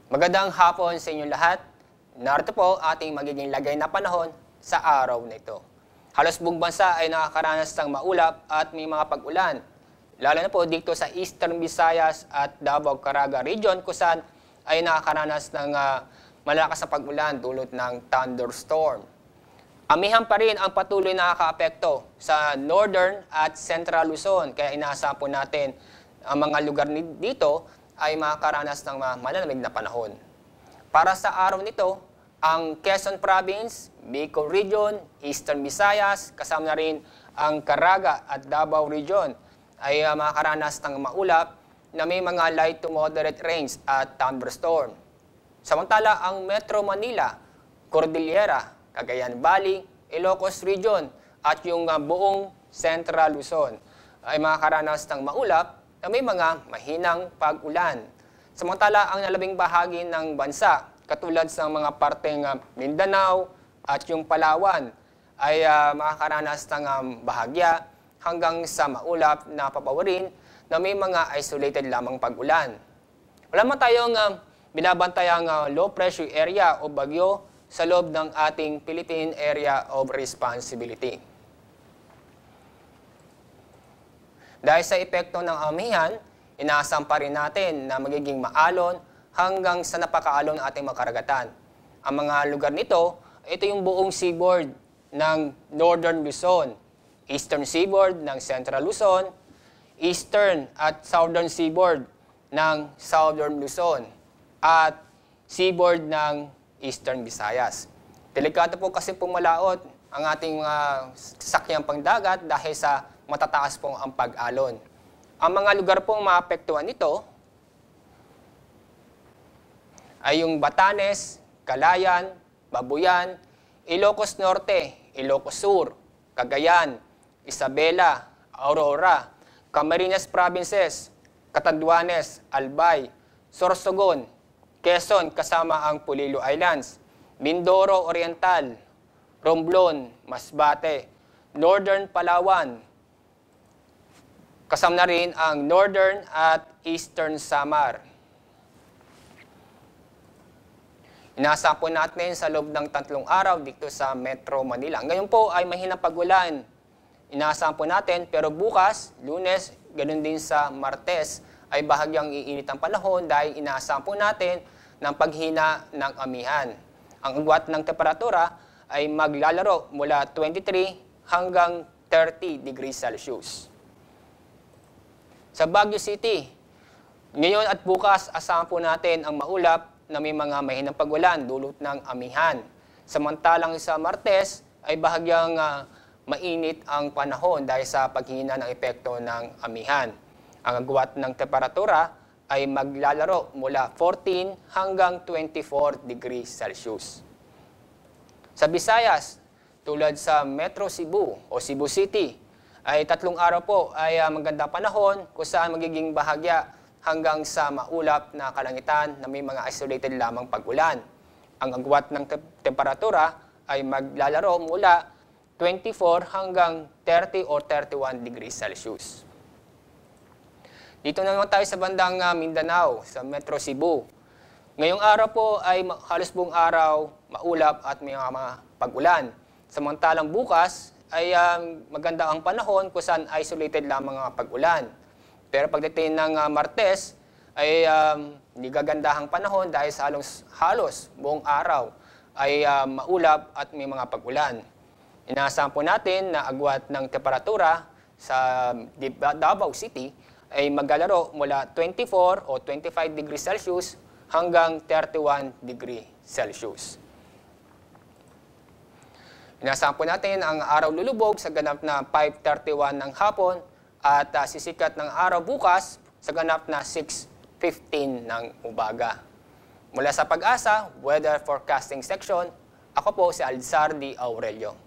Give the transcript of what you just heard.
Magandang hapon sa inyong lahat. Narito po ating magiging lagay na panahon sa araw na ito. Halos buong bansa ay nakakaranas ng maulap at may mga pag-ulan. Lalo na po dito sa Eastern Visayas at Davao Caraga region kung saan ay nakakaranas ng malakas na pag-ulan dulot ng thunderstorm. Amihan pa rin ang patuloy na nakakaapekto sa Northern at Central Luzon. Kaya inaasahan po natin ang mga lugar dito ay makakaranas ng malalamig na panahon. Para sa araw nito, ang Quezon Province, Bicol Region, Eastern Visayas, kasama na rin ang Caraga at Davao Region ay makakaranas ng maulap na may mga light to moderate rains at thunderstorm. Samantala, ang Metro Manila, Cordillera, Cagayan Valley, Ilocos Region at yung buong Central Luzon ay makakaranas ng maulap na may mga mahinang pag-ulan. Samantala, ang nalabing bahagi ng bansa, katulad sa mga parteng Mindanao at yung Palawan, ay makakaranas ng bahagya hanggang sa maulap na papawarin na may mga isolated lamang pag-ulan. Wala man tayong binabantayang low pressure area o bagyo sa loob ng ating Philippine Area of Responsibility. Dahil sa epekto ng amihan, inaasahan pa rin natin na magiging maalon hanggang sa napakaalon ng ating mga karagatan. Ang mga lugar nito, ito yung buong seaboard ng Northern Luzon, Eastern Seaboard ng Central Luzon, Eastern at Southern Seaboard ng Southern Luzon, at seaboard ng Eastern Visayas. Delikado po kasi pumalaot ang ating mga sasakyang pangdagat dahil sa matataas pong ang pag-alon. Ang mga lugar pong maapektuhan nito ay yung Batanes, Calayan, Babuyan, Ilocos Norte, Ilocos Sur, Cagayan, Isabela, Aurora, Camarines Provinces, Catanduanes, Albay, Sorsogon, Quezon kasama ang Polillo Islands, Mindoro Oriental, Romblon, Masbate, Northern Palawan, kasama na rin ang Northern at Eastern Samar. Inaasahan po natin sa loob ng 3 araw dito sa Metro Manila. Ngayon po ay mahinang pag-ulan. Inaasahan po natin, pero bukas, Lunes, ganoon din sa Martes, ay bahagyang iinit ang panahon dahil inaasahan po natin ng paghina ng amihan. Ang agwat ng temperatura ay maglalaro mula 23 hanggang 30 degrees Celsius. Sa Baguio City, ngayon at bukas asahan po natin ang maulap na may mga mahinang pag-ulan dulot ng amihan. Samantalang sa Martes ay bahagyang mainit ang panahon dahil sa paghina ng epekto ng amihan. Ang agwat ng temperatura ay maglalaro mula 14 hanggang 24 degrees Celsius. Sa Visayas, tulad sa Metro Cebu o Cebu City, ay 3 araw po ay magandang panahon kung saan magiging bahagya hanggang sa maulap na kalangitan na may mga isolated lamang pag-ulan. Ang agwat ng temperatura ay maglalaro mula 24 hanggang 30 or 31 degrees Celsius. Dito naman tayo sa bandang Mindanao, sa Metro Cebu. Ngayong araw po ay halos buong araw maulap at may mga pag-ulan. Samantalang bukas ay maganda ang panahon kung saan isolated lamang mga pag-ulan. Pero pagdating ng Martes ay hindi gagandahang panahon dahil sa halos buong araw ay maulap at may mga pag-ulan. Inaasahan po natin na agwat ng temperatura sa Davao City ay maglalaro mula 24 o 25 degrees Celsius hanggang 31 degrees Celsius. Inaasahan po natin ang araw lulubog sa ganap na 5:31 ng hapon at sisikat ng araw bukas sa ganap na 6:15 ng umaga. Mula sa Pag-asa Weather Forecasting Section, ako po si Alzar D. Aurelio.